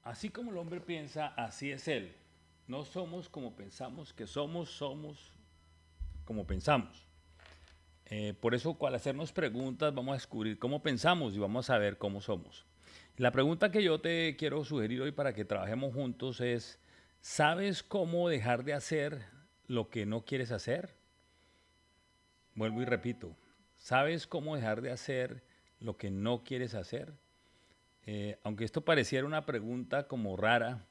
Así como el hombre piensa, así es él. No somos como pensamos que somos, somos como pensamos. Por eso, al hacernos preguntas, vamos a descubrir cómo pensamos y vamos a ver cómo somos. La pregunta que yo te quiero sugerir hoy para que trabajemos juntos es, ¿sabes cómo dejar de hacer lo que no quieres hacer? Vuelvo y repito, ¿sabes cómo dejar de hacer lo que no quieres hacer? Aunque esto pareciera una pregunta como rara,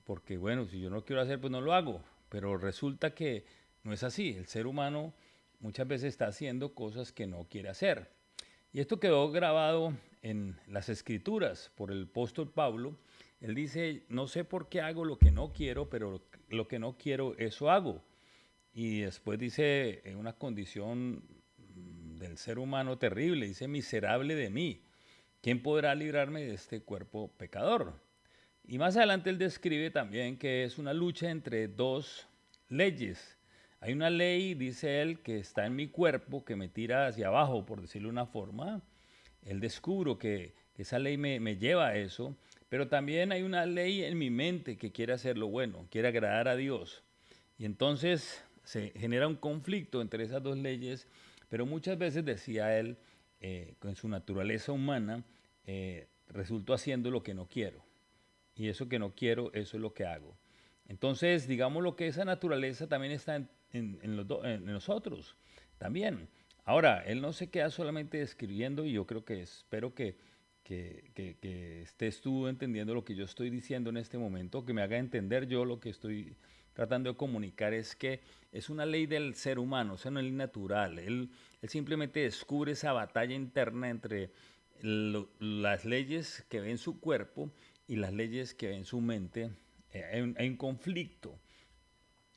porque bueno, si yo no quiero hacer, pues no lo hago, pero resulta que no es así. El ser humano muchas veces está haciendo cosas que no quiere hacer. Y esto quedó grabado en las escrituras por el apóstol Pablo. Él dice, no sé por qué hago lo que no quiero, pero lo que no quiero, eso hago. Y después dice, en una condición del ser humano terrible, dice, miserable de mí, ¿quién podrá librarme de este cuerpo pecador? Y más adelante él describe también que es una lucha entre dos leyes. Hay una ley, dice él, que está en mi cuerpo, que me tira hacia abajo, por decirlo de una forma. Él descubro que esa ley me lleva a eso, pero también hay una ley en mi mente que quiere hacer lo bueno, quiere agradar a Dios. Y entonces se genera un conflicto entre esas dos leyes, pero muchas veces, decía él, con su naturaleza humana, resulto haciendo lo que no quiero. Y eso que no quiero, eso es lo que hago. Entonces, digamos lo que esa naturaleza también está en nosotros, también. Ahora, él no se queda solamente describiendo, y yo creo que espero que estés tú entendiendo lo que yo estoy diciendo en este momento, que me haga entender yo lo que estoy tratando de comunicar, es que es una ley del ser humano, es una ley natural. Él simplemente descubre esa batalla interna entre las leyes que ve en su cuerpo y las leyes que ve en su mente. Hay un conflicto.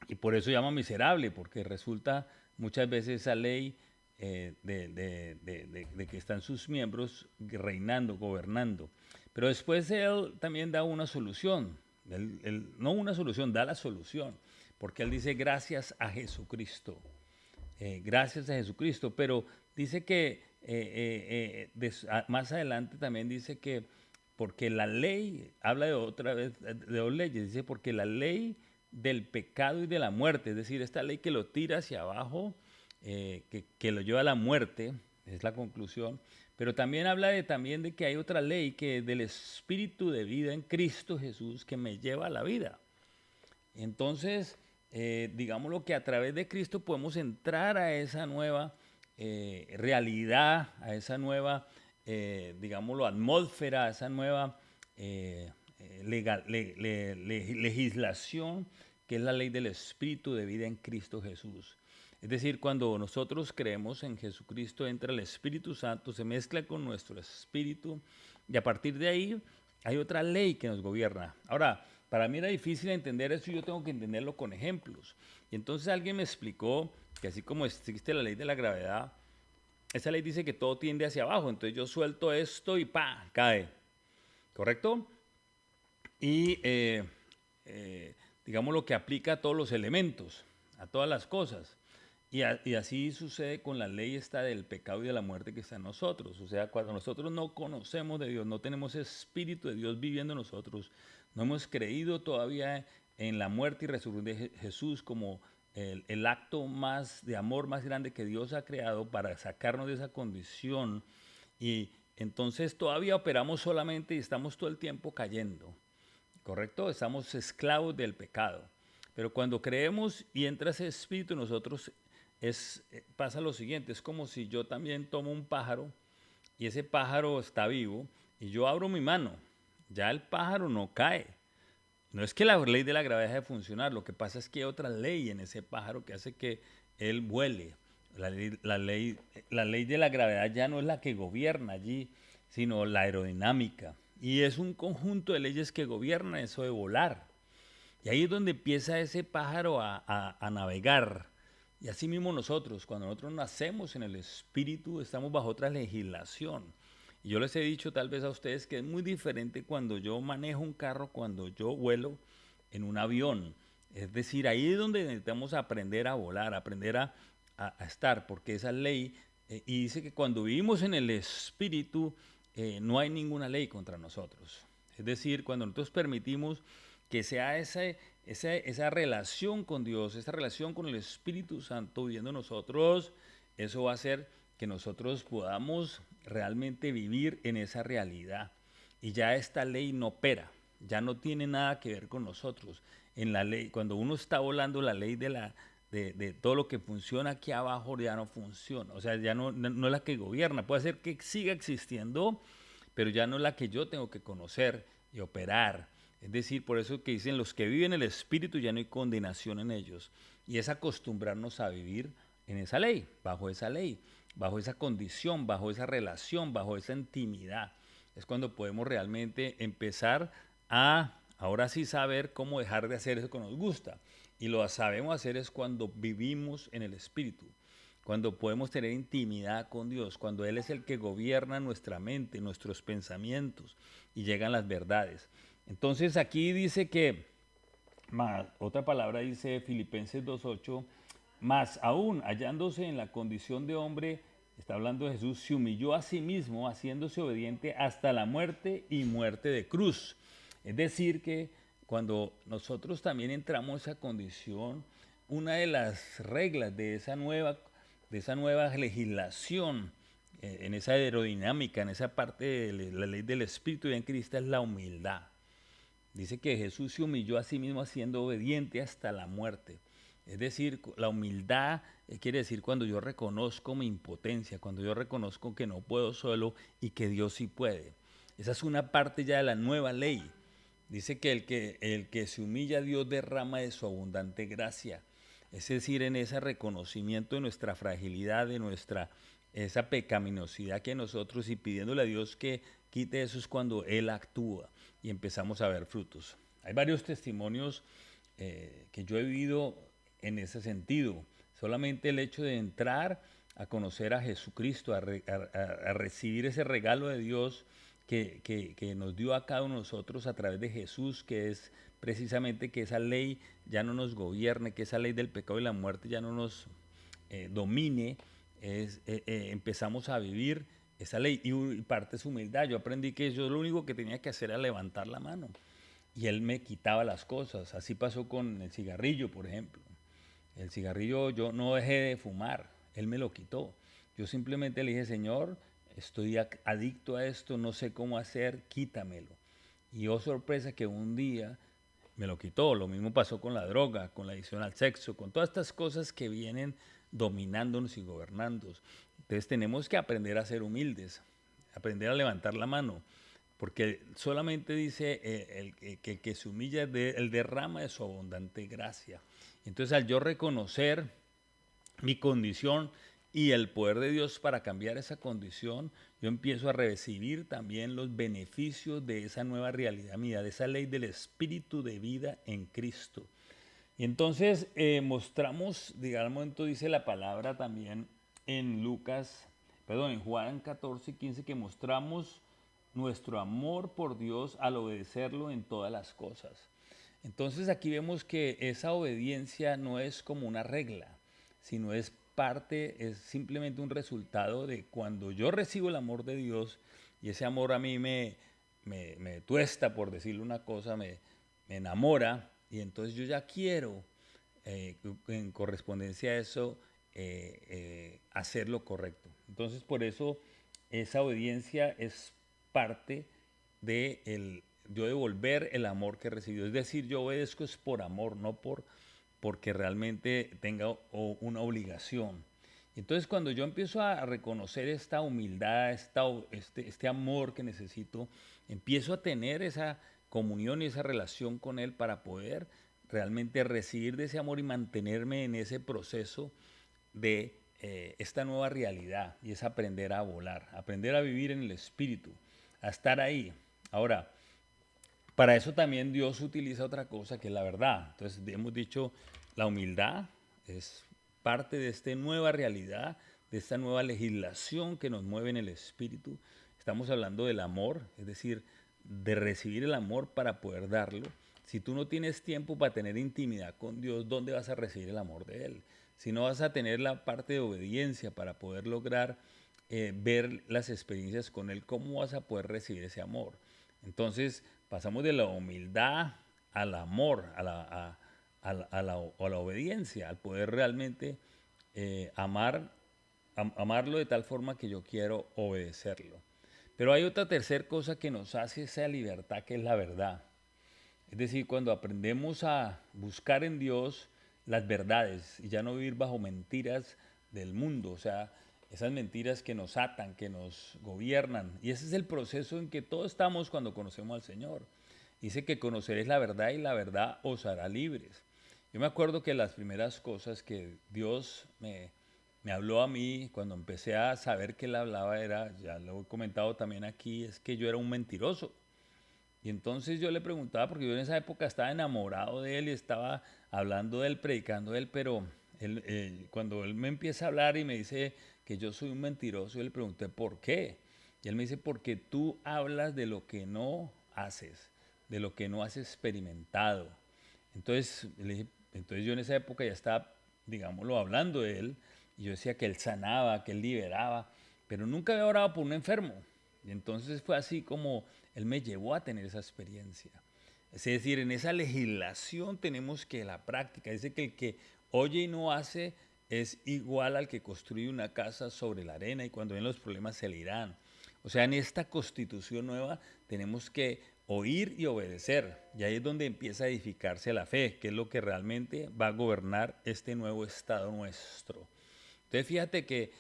Y por eso llama miserable, porque resulta muchas veces esa ley de que están sus miembros reinando, gobernando. Pero después él también da una solución. No una solución, da la solución. Porque él dice gracias a Jesucristo. Gracias a Jesucristo. Pero dice que más adelante también dice que porque la ley, habla de otra vez de dos leyes, dice porque la ley del pecado y de la muerte, es decir, esta ley que lo tira hacia abajo, que lo lleva a la muerte, es la conclusión, pero también habla también de que hay otra ley que del espíritu de vida en Cristo Jesús que me lleva a la vida. Entonces, digámoslo que a través de Cristo podemos entrar a esa nueva realidad, a esa nueva, digámoslo, atmósfera, a esa nueva legislación que es la ley del Espíritu de vida en Cristo Jesús. Es decir, cuando nosotros creemos en Jesucristo, entra el Espíritu Santo, se mezcla con nuestro espíritu y a partir de ahí hay otra ley que nos gobierna. Ahora, para mí era difícil entender eso y yo tengo que entenderlo con ejemplos. Y entonces alguien me explicó que así como existe la ley de la gravedad, esa ley dice que todo tiende hacia abajo. Entonces yo suelto esto y ¡pa! Cae. ¿Correcto? Y digamos lo que aplica a todos los elementos, a todas las cosas. Y así sucede con la ley esta del pecado y de la muerte que está en nosotros. O sea, cuando nosotros no conocemos de Dios, no tenemos espíritu de Dios viviendo en nosotros, no hemos creído todavía en la muerte y resurrección de Jesús como el acto más de amor más grande que Dios ha creado para sacarnos de esa condición. Y entonces todavía operamos solamente y estamos todo el tiempo cayendo. ¿Correcto? Estamos esclavos del pecado. Pero cuando creemos y entra ese espíritu en nosotros, pasa lo siguiente, es como si yo también tomo un pájaro y ese pájaro está vivo y yo abro mi mano, ya el pájaro no cae. No es que la ley de la gravedad deje de funcionar, lo que pasa es que hay otra ley en ese pájaro que hace que él vuele. La ley de la gravedad ya no es la que gobierna allí, sino la aerodinámica. Y es un conjunto de leyes que gobiernan eso de volar. Y ahí es donde empieza ese pájaro a navegar. Y así mismo nosotros, cuando nosotros nacemos en el espíritu, estamos bajo otra legislación. Y yo les he dicho tal vez a ustedes que es muy diferente cuando yo manejo un carro, cuando yo vuelo en un avión. Es decir, ahí es donde necesitamos aprender a volar, aprender a estar, porque esa ley, y dice que cuando vivimos en el espíritu, no hay ninguna ley contra nosotros. Es Es decir, cuando nosotros permitimos que sea esa relación con Dios, esa relación con el Espíritu Santo viviendo en nosotros, eso va a hacer que nosotros podamos realmente vivir en esa realidad. Y ya esta ley no opera, ya no tiene nada que ver con nosotros. En la ley, cuando uno está volando la ley de todo lo que funciona aquí abajo ya no funciona, o sea, ya no es la que gobierna, puede ser que siga existiendo, pero ya no es la que yo tengo que conocer y operar. Es decir, por eso que dicen los que viven el Espíritu ya no hay condenación en ellos. Y es acostumbrarnos a vivir en esa ley, bajo esa condición, bajo esa relación, bajo esa intimidad. Es cuando podemos realmente empezar a, ahora sí, saber cómo dejar de hacer eso que nos gusta. Y lo sabemos hacer es cuando vivimos en el Espíritu, cuando podemos tener intimidad con Dios, cuando Él es el que gobierna nuestra mente, nuestros pensamientos y llegan las verdades. Entonces aquí dice que, más, otra palabra dice Filipenses 2.8, más aún hallándose en la condición de hombre, está hablando de Jesús, se humilló a sí mismo, haciéndose obediente hasta la muerte y muerte de cruz. Es decir, que cuando nosotros también entramos en esa condición, una de las reglas de esa nueva legislación, en esa aerodinámica, en esa parte de la ley del Espíritu y en Cristo es la humildad. Dice que Jesús se humilló a sí mismo siendo obediente hasta la muerte. Es decir, la humildad quiere decir cuando yo reconozco mi impotencia, cuando yo reconozco que no puedo solo y que Dios sí puede. Esa es una parte ya de la nueva ley. Dice que el que se humilla a Dios derrama de su abundante gracia. Es decir, en ese reconocimiento de nuestra fragilidad, de esa pecaminosidad que nosotros y pidiéndole a Dios que quite eso es cuando Él actúa y empezamos a ver frutos. Hay varios testimonios que yo he vivido en ese sentido. Solamente el hecho de entrar a conocer a Jesucristo, a recibir ese regalo de Dios que nos dio a cada uno de nosotros a través de Jesús, que es precisamente que esa ley ya no nos gobierne, que esa ley del pecado y la muerte ya no nos domine, empezamos a vivir esa ley y parte es humildad. Yo aprendí que yo lo único que tenía que hacer era levantar la mano y Él me quitaba las cosas. Así pasó con el cigarrillo, por ejemplo. El cigarrillo yo no dejé de fumar, Él me lo quitó. Yo simplemente le dije, Señor, estoy adicto a esto, no sé cómo hacer, quítamelo. Y oh sorpresa que un día me lo quitó. Lo mismo pasó con la droga, con la adicción al sexo, con todas estas cosas que vienen dominándonos y gobernándonos. Entonces tenemos que aprender a ser humildes, aprender a levantar la mano, porque solamente dice el que se humilla, el derrama de su abundante gracia. Entonces al yo reconocer mi condición y el poder de Dios para cambiar esa condición, yo empiezo a recibir también los beneficios de esa nueva realidad mía, de esa ley del espíritu de vida en Cristo. Y entonces mostramos, digamos, entonces dice la palabra también en en Juan 14:15, que mostramos nuestro amor por Dios al obedecerlo en todas las cosas. Entonces aquí vemos que esa obediencia no es como una regla, sino es es simplemente un resultado de cuando yo recibo el amor de Dios y ese amor a mí me tuesta, por decirle una cosa, me enamora y entonces yo ya quiero, en correspondencia a eso, hacer lo correcto. Entonces por eso esa obediencia es parte de yo devolver el amor que he recibido. Es decir, yo obedezco es por amor, no porque realmente tenga una obligación. Entonces cuando yo empiezo a reconocer esta humildad, este amor que necesito, empiezo a tener esa comunión y esa relación con Él para poder realmente recibir de ese amor y mantenerme en ese proceso de esta nueva realidad, y es aprender a volar, aprender a vivir en el Espíritu, a estar ahí. Ahora, para eso también Dios utiliza otra cosa que es la verdad. Entonces hemos dicho, la humildad es parte de esta nueva realidad, de esta nueva legislación que nos mueve en el Espíritu. Estamos hablando del amor, es decir, de recibir el amor para poder darlo. Si tú no tienes tiempo para tener intimidad con Dios, ¿dónde vas a recibir el amor de Él? Si no vas a tener la parte de obediencia para poder lograr ver las experiencias con Él, ¿cómo vas a poder recibir ese amor? Entonces pasamos de la humildad al amor, a la obediencia, al poder realmente amarlo de tal forma que yo quiero obedecerlo. Pero hay otra tercera cosa que nos hace esa libertad, que es la verdad. Es decir, cuando aprendemos a buscar en Dios las verdades y ya no vivir bajo mentiras del mundo, o sea, esas mentiras que nos atan, que nos gobiernan. Y ese es el proceso en que todos estamos cuando conocemos al Señor. Dice que conoceréis la verdad y la verdad os hará libres. Yo me acuerdo que las primeras cosas que Dios me habló a mí cuando empecé a saber que Él hablaba era, ya lo he comentado también aquí, es que yo era un mentiroso. Y entonces yo le preguntaba, porque yo en esa época estaba enamorado de él y estaba hablando de él, predicando de él, pero cuando él me empieza a hablar y me dice que yo soy un mentiroso, yo le pregunté por qué. Y él me dice, porque tú hablas de lo que no haces, de lo que no has experimentado. Entonces, le dije, entonces yo en esa época ya estaba, digámoslo, hablando de él, y yo decía que él sanaba, que él liberaba, pero nunca había orado por un enfermo. Y entonces fue así como él me llevó a tener esa experiencia. Es decir, en esa legislación tenemos que la práctica. Dice que el que oye y no hace es igual al que construye una casa sobre la arena y cuando ven los problemas se le irán. O sea, en esta constitución nueva tenemos que oír y obedecer. Y ahí es donde empieza a edificarse la fe, que es lo que realmente va a gobernar este nuevo estado nuestro. Entonces fíjate que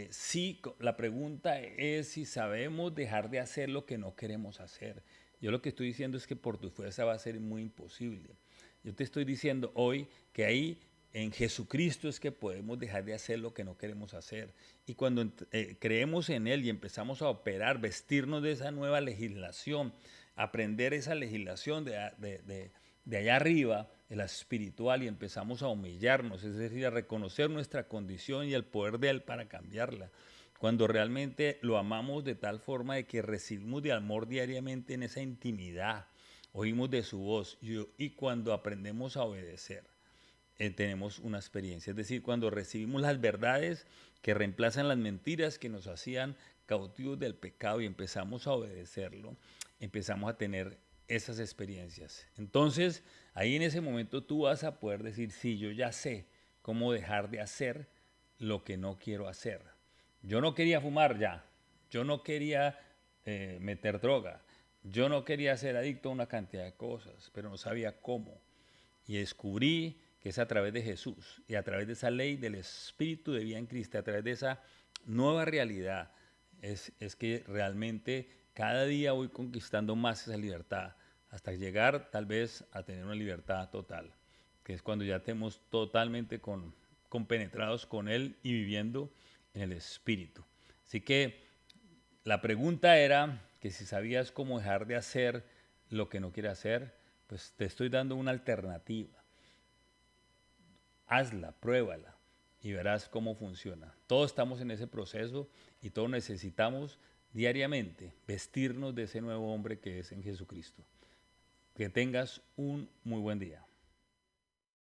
sí, la pregunta es si sabemos dejar de hacer lo que no queremos hacer. Yo lo que estoy diciendo es que por tu fuerza va a ser muy imposible. Yo te estoy diciendo hoy que ahí en Jesucristo es que podemos dejar de hacer lo que no queremos hacer. Y cuando creemos en Él y empezamos a operar, vestirnos de esa nueva legislación, aprender esa legislación de allá arriba, de la espiritual, y empezamos a humillarnos, es decir, a reconocer nuestra condición y el poder de Él para cambiarla. Cuando realmente lo amamos de tal forma de que recibimos de amor diariamente en esa intimidad, oímos de su voz y cuando aprendemos a obedecer, tenemos una experiencia. Es decir, cuando recibimos las verdades que reemplazan las mentiras que nos hacían cautivos del pecado y empezamos a obedecerlo, empezamos a tener esas experiencias. Entonces, ahí en ese momento tú vas a poder decir, sí, yo ya sé cómo dejar de hacer lo que no quiero hacer. Yo no quería fumar ya, yo no quería meter droga, yo no quería ser adicto a una cantidad de cosas, pero no sabía cómo. Y descubrí que es a través de Jesús y a través de esa ley del Espíritu de vida en Cristo, a través de esa nueva realidad, es que realmente cada día voy conquistando más esa libertad, hasta llegar tal vez a tener una libertad total, que es cuando ya estemos totalmente compenetrados con Él y viviendo en el Espíritu. Así que la pregunta era que si sabías cómo dejar de hacer lo que no quieres hacer, pues te estoy dando una alternativa. Hazla, pruébala y verás cómo funciona. Todos estamos en ese proceso y todos necesitamos diariamente vestirnos de ese nuevo hombre que es en Jesucristo. Que tengas un muy buen día.